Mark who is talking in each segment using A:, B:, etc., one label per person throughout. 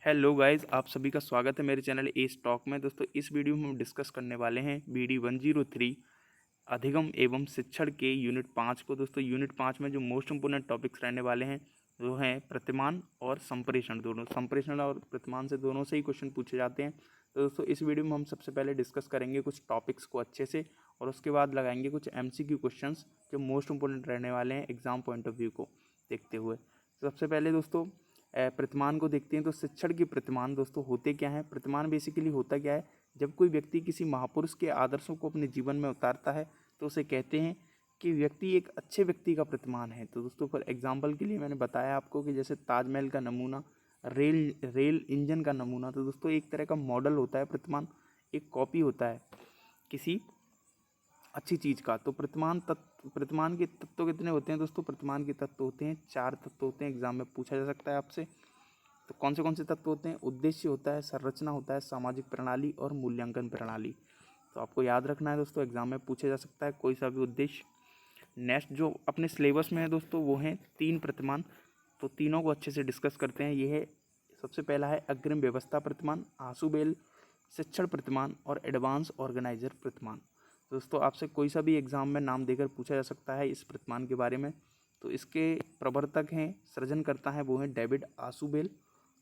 A: Hello guys, आप सभी का स्वागत है मेरे चैनल ए स्टॉक में। दोस्तों, इस वीडियो में हम डिस्कस करने वाले हैं BD 103 अधिगम एवं शिक्षण के यूनिट 5 को। दोस्तों, यूनिट 5 में जो मोस्ट इंपोर्टेंट टॉपिक्स रहने वाले हैं वो हैं प्रतिमान और संप्रेषण। दोनों संप्रेषण और प्रतिमान से दोनों से ही क्वेश्चन पूछे जाते हैं। तो दोस्तों, इस वीडियो में हम सबसे पहले डिस्कस करेंगे कुछ टॉपिक्स को अच्छे से, और उसके बाद लगाएंगे कुछ MCQ क्वेश्चंस जो मोस्ट इंपोर्टेंट रहने वाले हैं एग्जाम पॉइंट ऑफ व्यू को देखते हुए। सबसे पहले दोस्तों प्रतिमान को देखते हैं। तो शिक्षण के प्रतिमान दोस्तों होते क्या हैं? प्रतिमान बेसिकली होता क्या है? जब कोई व्यक्ति किसी महापुरुष के आदर्शों को अपने जीवन में उतारता है तो उसे कहते हैं कि व्यक्ति एक अच्छे व्यक्ति का प्रतिमान है। तो दोस्तों, फॉर एग्जांपल के लिए मैंने बताया आपको कि जैसे ताजमहल का नमूना, रेल इंजन का नमूना। तो दोस्तों, एक तरह का मॉडल होता है प्रतिमान, एक कॉपी होता है किसी अच्छी चीज़ का। तो प्रतिमान के तत्व कितने होते हैं दोस्तों? प्रतिमान के तत्व होते हैं 4 तत्व होते हैं। एग्जाम में पूछा जा सकता है आपसे। तो कौन से तत्व होते हैं? उद्देश्य होता है, संरचना होता है, सामाजिक प्रणाली और मूल्यांकन प्रणाली। तो आपको याद रखना है दोस्तों, एग्जाम में पूछा जा सकता है कोई सा भी उद्देश्य। नेक्स्ट जो अपने सिलेबस में है दोस्तों वो हैं 3 प्रतिमान। तो तीनों को अच्छे से डिस्कस करते हैं। ये है, सबसे पहला है अग्रिम व्यवस्था प्रतिमान, आशुबेल शिक्षण प्रतिमान और एडवांस ऑर्गेनाइजर प्रतिमान। दोस्तों, आपसे कोई सा भी एग्जाम में नाम देकर पूछा जा सकता है इस प्रतिमान के बारे में। तो इसके प्रवर्तक हैं, सृजन करता है, वो हैं डेविड आशुबेल।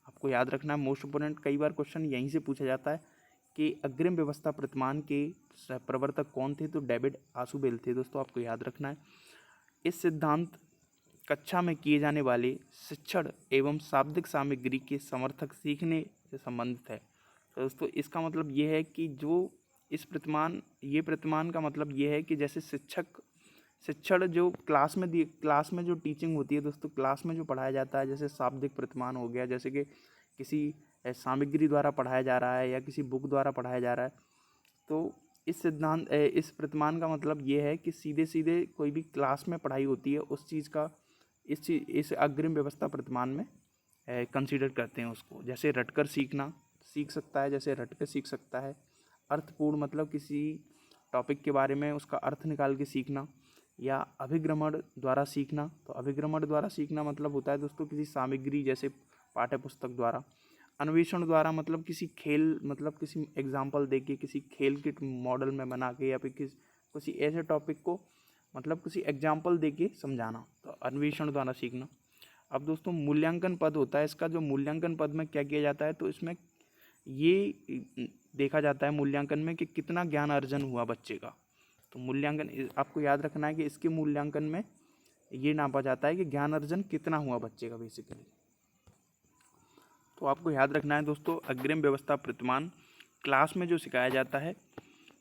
A: आपको याद रखना है, मोस्ट इंपोर्टेंट, कई बार क्वेश्चन यहीं से पूछा जाता है कि अग्रिम व्यवस्था प्रतिमान के प्रवर्तक कौन थे? तो डेविड आशुबेल थे। दोस्तों, आपको याद रखना है। इस सिद्धांत कक्षा में किए जाने वाले शिक्षण एवं शाब्दिक सामग्री के समर्थक सीखने से संबंधित है। तो दोस्तों, इसका मतलब ये है कि जो ये प्रतिमान का मतलब ये है कि जैसे शिक्षण जो क्लास में जो टीचिंग होती है दोस्तों, क्लास में जो पढ़ाया जाता है, जैसे शाब्दिक प्रतिमान हो गया, जैसे कि किसी सामग्री द्वारा पढ़ाया जा रहा है या किसी बुक द्वारा पढ़ाया जा रहा है। तो इस प्रतिमान का मतलब ये है कि सीधे सीधे कोई भी क्लास में पढ़ाई होती है उस चीज़ का इस अग्रिम व्यवस्था प्रतिमान में कंसीडर करते हैं उसको। जैसे रटकर सीख सकता है, जैसे रटकर सीख सकता है। अर्थपूर्ण मतलब किसी टॉपिक के बारे में उसका अर्थ निकाल के सीखना, या अभिग्रमण द्वारा सीखना। तो अभिग्रमण द्वारा सीखना मतलब होता है दोस्तों किसी सामग्री जैसे पाठ्य पुस्तक द्वारा। अन्वेषण द्वारा मतलब किसी एग्जाम्पल दे के, किसी खेल के मॉडल में बना के, या फिर किसी ऐसे टॉपिक को मतलब किसी एग्जाम्पल दे के समझाना। तो अन्वेषण द्वारा सीखना। अब दोस्तों, मूल्यांकन पद होता है इसका। जो मूल्यांकन पद में क्या किया जाता है? तो इसमें ये देखा जाता है मूल्यांकन में कि कितना ज्ञान अर्जन हुआ बच्चे का। तो मूल्यांकन आपको याद रखना है कि इसके मूल्यांकन में ये नापा जाता है कि ज्ञान अर्जन कितना हुआ बच्चे का बेसिकली। तो आपको याद रखना है दोस्तों, अग्रिम व्यवस्था प्रतिमान क्लास में जो सिखाया जाता है,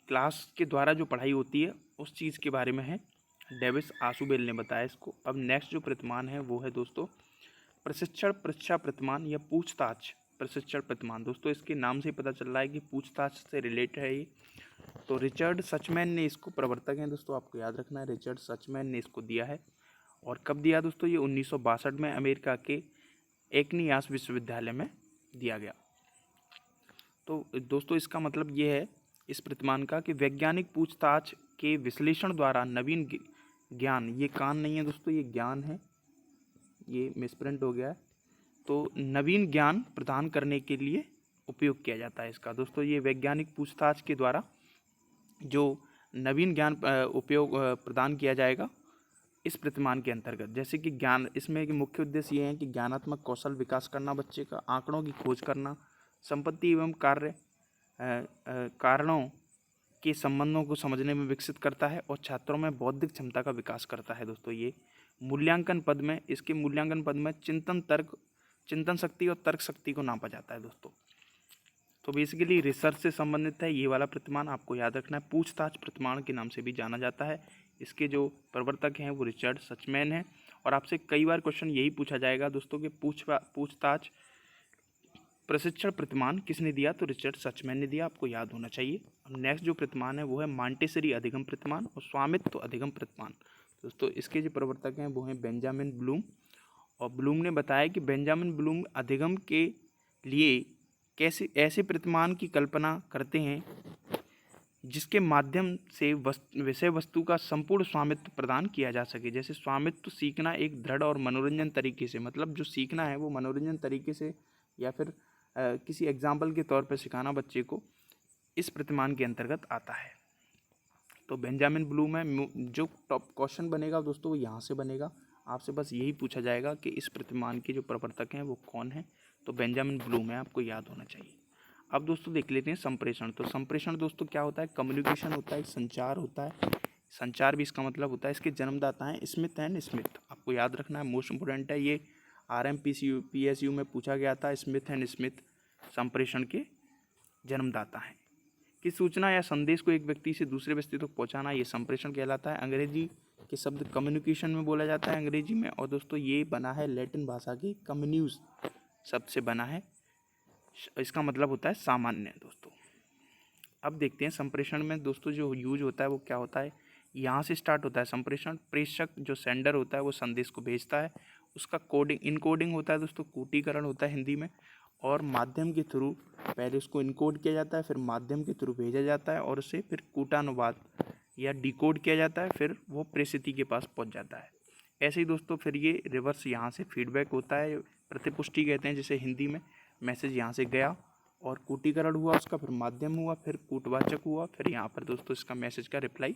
A: क्लास के द्वारा जो पढ़ाई होती है उस चीज़ के बारे में है। डेविस आशुबेल ने बताया इसको। अब नेक्स्ट जो प्रतिमान है वो है दोस्तों प्रशिक्षण परीक्षा प्रतिमान या पूछताछ प्रशिक्षण प्रतिमान। दोस्तों, इसके नाम से ही पता चल रहा है कि पूछताछ से रिलेटेड है ये। तो रिचर्ड सचमैन ने इसको प्रवर्तक हैं दोस्तों, आपको याद रखना है, रिचर्ड सचमैन ने इसको दिया है। और कब दिया दोस्तों? ये 1962 में अमेरिका के एकनियास विश्वविद्यालय में दिया गया। तो दोस्तों, इसका मतलब ये है इस प्रतिमान का कि वैज्ञानिक पूछताछ के विश्लेषण द्वारा नवीन ज्ञान, ये कान नहीं है दोस्तों, ये ज्ञान है, ये मिसप्रिंट हो गया है। तो नवीन ज्ञान प्रदान करने के लिए उपयोग किया जाता है इसका। दोस्तों, ये वैज्ञानिक पूछताछ के द्वारा जो नवीन ज्ञान प्रदान किया जाएगा इस प्रतिमान के अंतर्गत। जैसे कि ज्ञान, इसमें मुख्य उद्देश्य ये है कि ज्ञानात्मक कौशल विकास करना बच्चे का, आंकड़ों की खोज करना, संपत्ति एवं कारणों के संबंधों को समझने में विकसित करता है, और छात्रों में बौद्धिक क्षमता का विकास करता है। दोस्तों, ये मूल्यांकन पद में, इसके मूल्यांकन पद में चिंतन शक्ति और तर्क शक्ति को नापा जाता है दोस्तों। तो बेसिकली रिसर्च से संबंधित है ये वाला प्रतिमान, आपको याद रखना है। पूछताछ प्रतिमान के नाम से भी जाना जाता है। इसके जो प्रवर्तक हैं वो रिचर्ड सचमैन हैं। और आपसे कई बार क्वेश्चन यही पूछा जाएगा दोस्तों कि पूछताछ प्रशिक्षण प्रतिमान किसने दिया? तो रिचर्ड सचमैन ने दिया, आपको याद होना चाहिए। अब नेक्स्ट जो प्रतिमान है वो है मॉन्टेसरी अधिगम प्रतिमान और स्वामित्व अधिगम प्रतिमान। दोस्तों, इसके जो प्रवर्तक हैं वो हैं बेंजामिन ब्लूम। और ब्लूम ने बताया कि बेंजामिन ब्लूम अधिगम के लिए कैसे ऐसे प्रतिमान की कल्पना करते हैं जिसके माध्यम से विषय वस्तु का संपूर्ण स्वामित्व प्रदान किया जा सके। जैसे स्वामित्व सीखना एक दृढ़ और मनोरंजन तरीके से, मतलब जो सीखना है वो मनोरंजन तरीके से या फिर किसी एग्जाम्पल के तौर पर सिखाना बच्चे को इस प्रतिमान के अंतर्गत आता है। तो बेंजामिन ब्लूम है, जो टॉप क्वेश्चन बनेगा दोस्तों वो यहाँ से बनेगा। आपसे बस यही पूछा जाएगा कि इस प्रतिमान के जो प्रवर्तक हैं वो कौन है, तो बेंजामिन ब्लूम है, आपको याद होना चाहिए। अब दोस्तों देख लेते हैं संप्रेषण। तो संप्रेषण दोस्तों क्या होता है, कम्युनिकेशन होता है, संचार होता है। संचार भी इसका मतलब होता है। इसके जन्मदाता हैं स्मिथ एंड स्मिथ, आपको याद रखना है, मोस्ट इंपोर्टेंट है ये। RMPSU में पूछा गया था, स्मिथ एंड स्मिथ संप्रेषण के जन्मदाता हैं। कि सूचना या संदेश को एक व्यक्ति से दूसरे व्यक्ति तक पहुंचाना, ये संप्रेषण कहलाता है। अंग्रेजी के शब्द कम्युनिकेशन में बोला जाता है अंग्रेजी में, और दोस्तों ये बना है लैटिन भाषा की कम्युन्यूज शब्द से बना है। इसका मतलब होता है सामान्य दोस्तों। अब देखते हैं संप्रेषण में दोस्तों जो यूज होता है वो क्या होता है। यहाँ से स्टार्ट होता है संप्रेषण। प्रेषक जो सेंडर होता है वो संदेश को भेजता है, उसका कोडिंग इनकोडिंग होता है दोस्तों, कूटीकरण होता है हिंदी में, और माध्यम के थ्रू पहले उसको इनकोड किया जाता है, फिर माध्यम के थ्रू भेजा जाता है, और उसे फिर कूटानुवाद या डिकोड किया जाता है, फिर वो प्रेषिती के पास पहुंच जाता है। ऐसे ही दोस्तों फिर ये रिवर्स यहाँ से फीडबैक होता है, प्रतिपुष्टि कहते हैं जिसे हिंदी में। मैसेज यहाँ से गया और कूटीकरण हुआ उसका, फिर माध्यम हुआ, फिर कूटवाचक हुआ, फिर यहाँ पर दोस्तों इसका मैसेज का रिप्लाई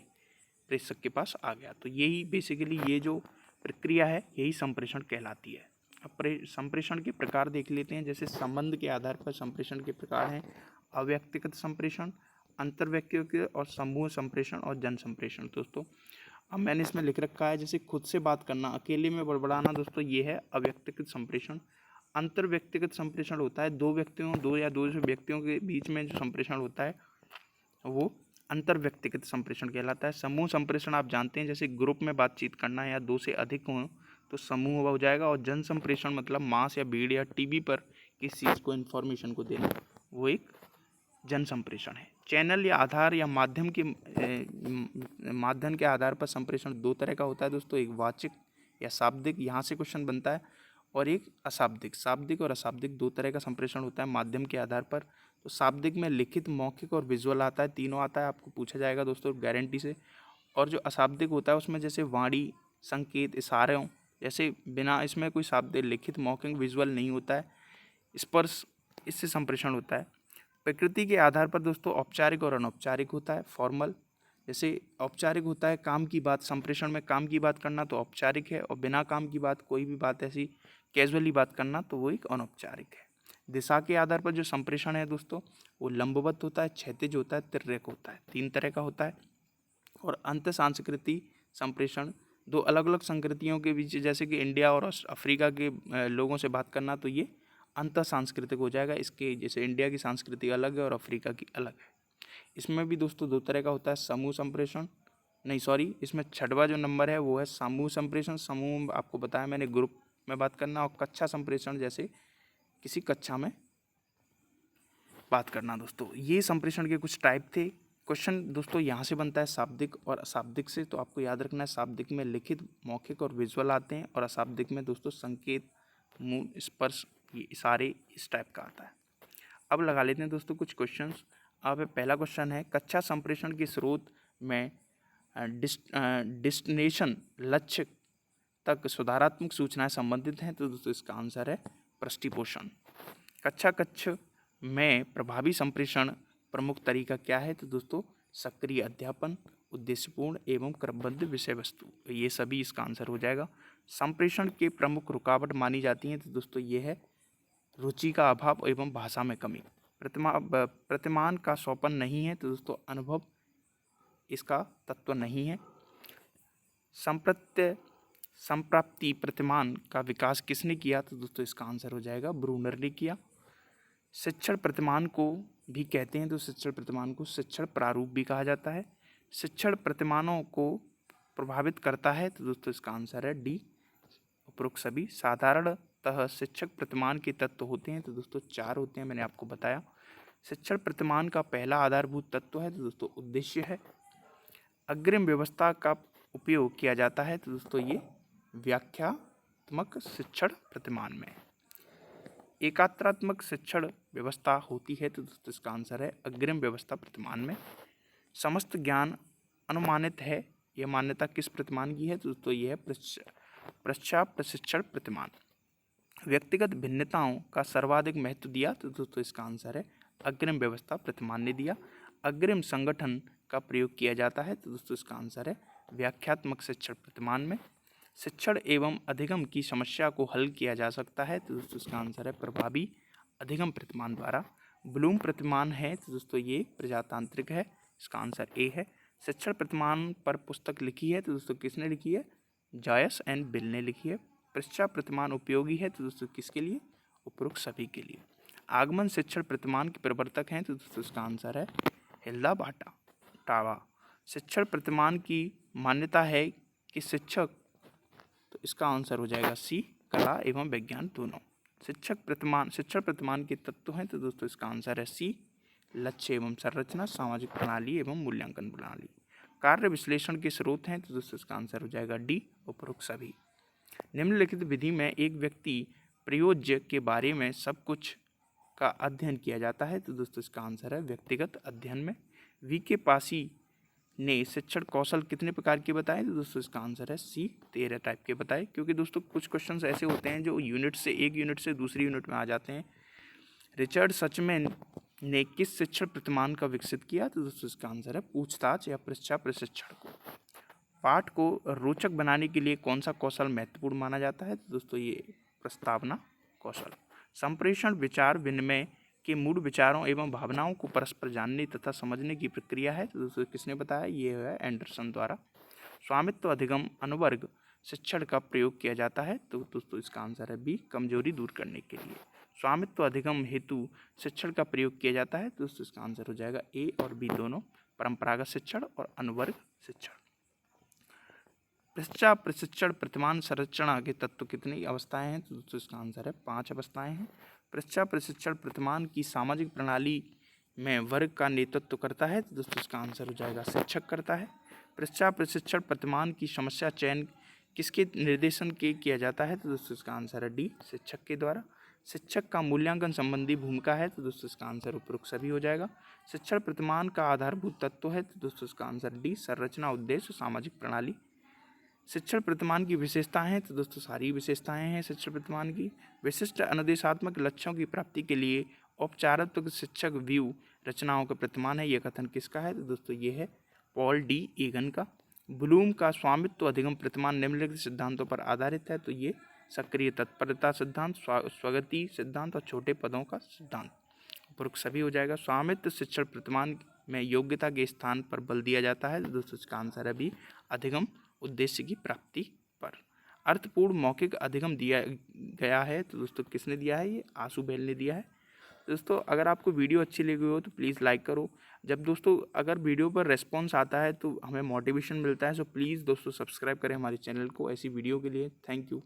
A: प्रेषक के पास आ गया। तो यही बेसिकली ये जो प्रक्रिया है यही संप्रेषण कहलाती है। अब संप्रेषण के प्रकार देख लेते हैं। जैसे संबंध के आधार पर संप्रेषण के प्रकार हैं अव्यक्तिगत संप्रेषण, अंतर्व्यक्तिगत और समूह संप्रेषण और जन संप्रेषण। दोस्तों अब मैंने इसमें लिख रखा है जैसे खुद से बात करना, अकेले में बड़बड़ाना, दोस्तों ये है अव्यक्तिगत संप्रेषण। अंतर्व्यक्तिगत संप्रेषण होता है दो व्यक्तियों, दो या दो से व्यक्तियों के बीच में जो संप्रेषण होता है वो अंतर्व्यक्तिगत संप्रेषण कहलाता है। समूह संप्रेषण आप जानते हैं, जैसे ग्रुप में बातचीत करना या दो से अधिक हों तो समूह हो जाएगा। और जन संप्रेषण मतलब मास या भीड़ या टीवी पर किसी चीज़ को इन्फॉर्मेशन को देना, वो एक जन संप्रेषण है। चैनल या आधार या माध्यम के आधार पर संप्रेषण दो तरह का होता है दोस्तों, एक वाचिक या शाब्दिक, यहाँ से क्वेश्चन बनता है, और एक अशाब्दिक। शाब्दिक और अशाब्दिक दो तरह का संप्रेषण होता है माध्यम के आधार पर। तो शाब्दिक में लिखित, मौखिक और विजुअल आता है, तीनों आता है, आपको पूछा जाएगा दोस्तों गारंटी से। और जो अशाब्दिक होता है उसमें जैसे वाणी, संकेत, इशारों जैसे बिना इसमें कोई शब्द लिखित, मौखिक, विजुअल नहीं होता है, स्पर्श, इससे संप्रेषण होता है। प्रकृति के आधार पर दोस्तों औपचारिक और अनौपचारिक होता है। फॉर्मल जैसे औपचारिक होता है काम की बात, संप्रेषण में काम की बात करना तो औपचारिक है, और बिना काम की बात कोई भी बात ऐसी कैजुअली बात करना तो वो एक अनौपचारिक है। दिशा के आधार पर जो संप्रेषण है दोस्तों वो लंबवत होता है, क्षैतिज होता है, तिर्यक होता है, तीन तरह का होता है। और अंत सांस्कृतिक संप्रेषण दो अलग अलग संस्कृतियों के बीच, जैसे कि इंडिया और अफ्रीका के लोगों से बात करना तो ये अंतर सांस्कृतिक हो जाएगा। इसके जैसे इंडिया की संस्कृति अलग है और अफ्रीका की अलग है। इसमें भी दोस्तों दो तरह का होता है, समूह संप्रेषण, नहीं सॉरी, इसमें छठवां जो नंबर है वो है समूह संप्रेषण। समूह आपको बताया मैंने ग्रुप में बात करना, और कक्षा संप्रेषण जैसे किसी कक्षा में बात करना। दोस्तों ये संप्रेषण के कुछ टाइप थे। क्वेश्चन दोस्तों यहाँ से बनता है शाब्दिक और अशाब्दिक से, तो आपको याद रखना है शाब्दिक में लिखित, मौखिक और विजुअल आते हैं, और अशाब्दिक में दोस्तों संकेत, मुंह, स्पर्श, ये इशारे, इस टाइप का आता है। अब लगा लेते हैं दोस्तों कुछ क्वेश्चंस। अब पहला क्वेश्चन है कक्षा संप्रेषण के स्रोत में डेस्टिनेशन लक्ष्य तक सुधारात्मक सूचनाएं संबंधित हैं, तो दोस्तों इसका आंसर है पृष्ठपोषण। कक्षा में प्रभावी संप्रेषण प्रमुख तरीका क्या है, तो दोस्तों सक्रिय अध्यापन, उद्देश्यपूर्ण एवं क्रमबद्ध विषय वस्तु, ये सभी इसका आंसर हो जाएगा। संप्रेषण के प्रमुख रुकावट मानी जाती हैं, तो दोस्तों ये है रुचि का अभाव एवं भाषा में कमी। प्रतिमान का सोपन नहीं है, तो दोस्तों अनुभव इसका तत्व नहीं है। संप्राप्ति प्रतिमान का विकास किसने किया, तो दोस्तों इसका आंसर हो जाएगा ब्रूनर ने किया। शिक्षण प्रतिमान को भी कहते हैं, तो शिक्षण प्रतिमान को शिक्षण प्रारूप भी कहा जाता है। शिक्षण प्रतिमानों को प्रभावित करता है, तो दोस्तों इसका आंसर है डी, उपरोक्त सभी। साधारणतः शिक्षक प्रतिमान के तत्व होते हैं, तो दोस्तों चार होते हैं, मैंने आपको बताया। शिक्षण प्रतिमान का पहला आधारभूत तत्व है, तो दोस्तों उद्देश्य है। अग्रिम व्यवस्था का उपयोग किया जाता है, तो दोस्तों ये व्याख्यात्मक शिक्षण प्रतिमान में। एकात्रात्मक शिक्षण व्यवस्था होती है, तो दोस्तों इसका आंसर है अग्रिम व्यवस्था प्रतिमान में। समस्त ज्ञान अनुमानित है, यह मान्यता किस प्रतिमान की है, तो दोस्तों ये है प्रशिक्षण प्रतिमान। व्यक्तिगत भिन्नताओं का सर्वाधिक महत्व दिया, तो दोस्तों इसका आंसर है अग्रिम व्यवस्था प्रतिमान ने दिया। अग्रिम संगठन का प्रयोग किया जाता है, तो दोस्तों इसका आंसर है व्याख्यात्मक शिक्षण प्रतिमान में। शिक्षण एवं अधिगम की समस्या को हल किया जा सकता है, तो दोस्तों इसका आंसर है प्रभावी अधिगम प्रतिमान द्वारा। ब्लूम प्रतिमान है, तो दोस्तों ये प्रजातांत्रिक है, इसका आंसर ए है। शिक्षण प्रतिमान पर पुस्तक लिखी है, तो दोस्तों किसने लिखी है? जॉयस एंड बिल ने लिखी है। पृष्ठा प्रतिमान उपयोगी है, तो दोस्तों किसके लिए? उपरोक्त सभी के लिए। आगमन शिक्षण प्रतिमान के प्रवर्तक हैं, तो दोस्तों इसका आंसर है हिल्दा टावा। शिक्षण प्रतिमान की मान्यता है कि शिक्षक, तो इसका आंसर हो जाएगा सी, कला एवं विज्ञान दोनों। शिक्षण प्रतिमान के तत्व हैं, तो दोस्तों इसका आंसर है सी, लक्ष्य एवं संरचना, सामाजिक प्रणाली एवं मूल्यांकन प्रणाली। कार्य विश्लेषण के स्रोत हैं, तो दोस्तों इसका आंसर हो जाएगा डी, उपरोक्त सभी। निम्नलिखित विधि में एक व्यक्ति प्रयोज्य के बारे में सब कुछ का अध्ययन किया जाता है, तो दोस्तों इसका आंसर है व्यक्तिगत अध्ययन में। वी के पासी ने शिक्षण कौशल कितने प्रकार के बताए, तो दोस्तों इसका आंसर है सी, 13 टाइप के बताए। क्योंकि दोस्तों कुछ क्वेश्चंस ऐसे होते हैं जो एक यूनिट से दूसरी यूनिट में आ जाते हैं। रिचर्ड सचमैन ने किस शिक्षण प्रतिमान का विकसित किया, तो दोस्तों इसका आंसर है पूछताछ या पृष्ठा प्रशिक्षण को। पाठ को रोचक बनाने के लिए कौन सा कौशल महत्वपूर्ण माना जाता है, तो दोस्तों ये प्रस्तावना कौशल। संप्रेषण विचार विनिमय के मूल विचारों एवं भावनाओं को परस्पर जानने तथा समझने की प्रक्रिया है, तो दोस्तों किसने बताया? ये है एंडरसन द्वारा। स्वामित्व अधिगम अनुवर्ग शिक्षण का प्रयोग किया जाता है, तो दोस्तों इसका आंसर है बी, कमजोरी दूर करने के लिए। स्वामित्व अधिगम हेतु शिक्षण का प्रयोग किया जाता है, तो दोस्तों इसका आंसर हो जाएगा ए और बी दोनों, परंपरागत शिक्षण और अनुवर्ग शिक्षण। पृष्ठा प्रशिक्षण प्रतिमान संरचना के तत्व कितनी अवस्थाएं हैं, तो दोस्तों इसका आंसर है 5 अवस्थाएं हैं। पृष्ठा प्रशिक्षण प्रतिमान की सामाजिक प्रणाली में वर्ग का नेतृत्व करता है, तो दोस्तों इसका आंसर हो जाएगा शिक्षक करता है। पृष्ठा प्रशिक्षण प्रतिमान की समस्या चयन किसके निर्देशन के किया जाता है, तो दोस्तों इसका आंसर है डी, शिक्षक के द्वारा। शिक्षक का मूल्यांकन संबंधी भूमिका है, तो दोस्तों इसका आंसर उपरोक्त सभी हो जाएगा। शिक्षण प्रतिमान का आधारभूत तत्व है, तो दोस्तों इसका आंसर डी, संरचना, उद्देश्य, सामाजिक प्रणाली। शिक्षण प्रतिमान की विशेषताएं हैं, तो दोस्तों सारी विशेषताएं हैं शिक्षण प्रतिमान की। विशिष्ट अनुदेशात्मक लक्ष्यों की प्राप्ति के लिए औपचारिक शिक्षक व्यू रचनाओं का प्रतिमान है, यह कथन किसका है, तो दोस्तों ये है पॉल डी एगन का। ब्लूम का स्वामित्व अधिगम प्रतिमान निम्नलिखित सिद्धांतों पर आधारित है, तो ये सक्रिय तत्परता सिद्धांत, स्वगति सिद्धांत और छोटे पदों का सिद्धांत, उपरोक्त सभी हो जाएगा। स्वामित्व शिक्षण प्रतिमान में योग्यता के स्थान पर बल दिया जाता है, तो दोस्तों इसका आंसर है भी, अधिगम उद्देश्य की प्राप्ति पर। अर्थपूर्ण मौखिक अधिगम दिया गया है, तो दोस्तों किसने दिया है? ये आशु बेल ने दिया है। दोस्तों अगर आपको वीडियो अच्छी लगी हो तो प्लीज़ लाइक करो। जब दोस्तों अगर वीडियो पर रेस्पॉन्स आता है तो हमें मोटिवेशन मिलता है, सो प्लीज़ दोस्तों सब्सक्राइब करें हमारे चैनल को ऐसी वीडियो के लिए। Thank you.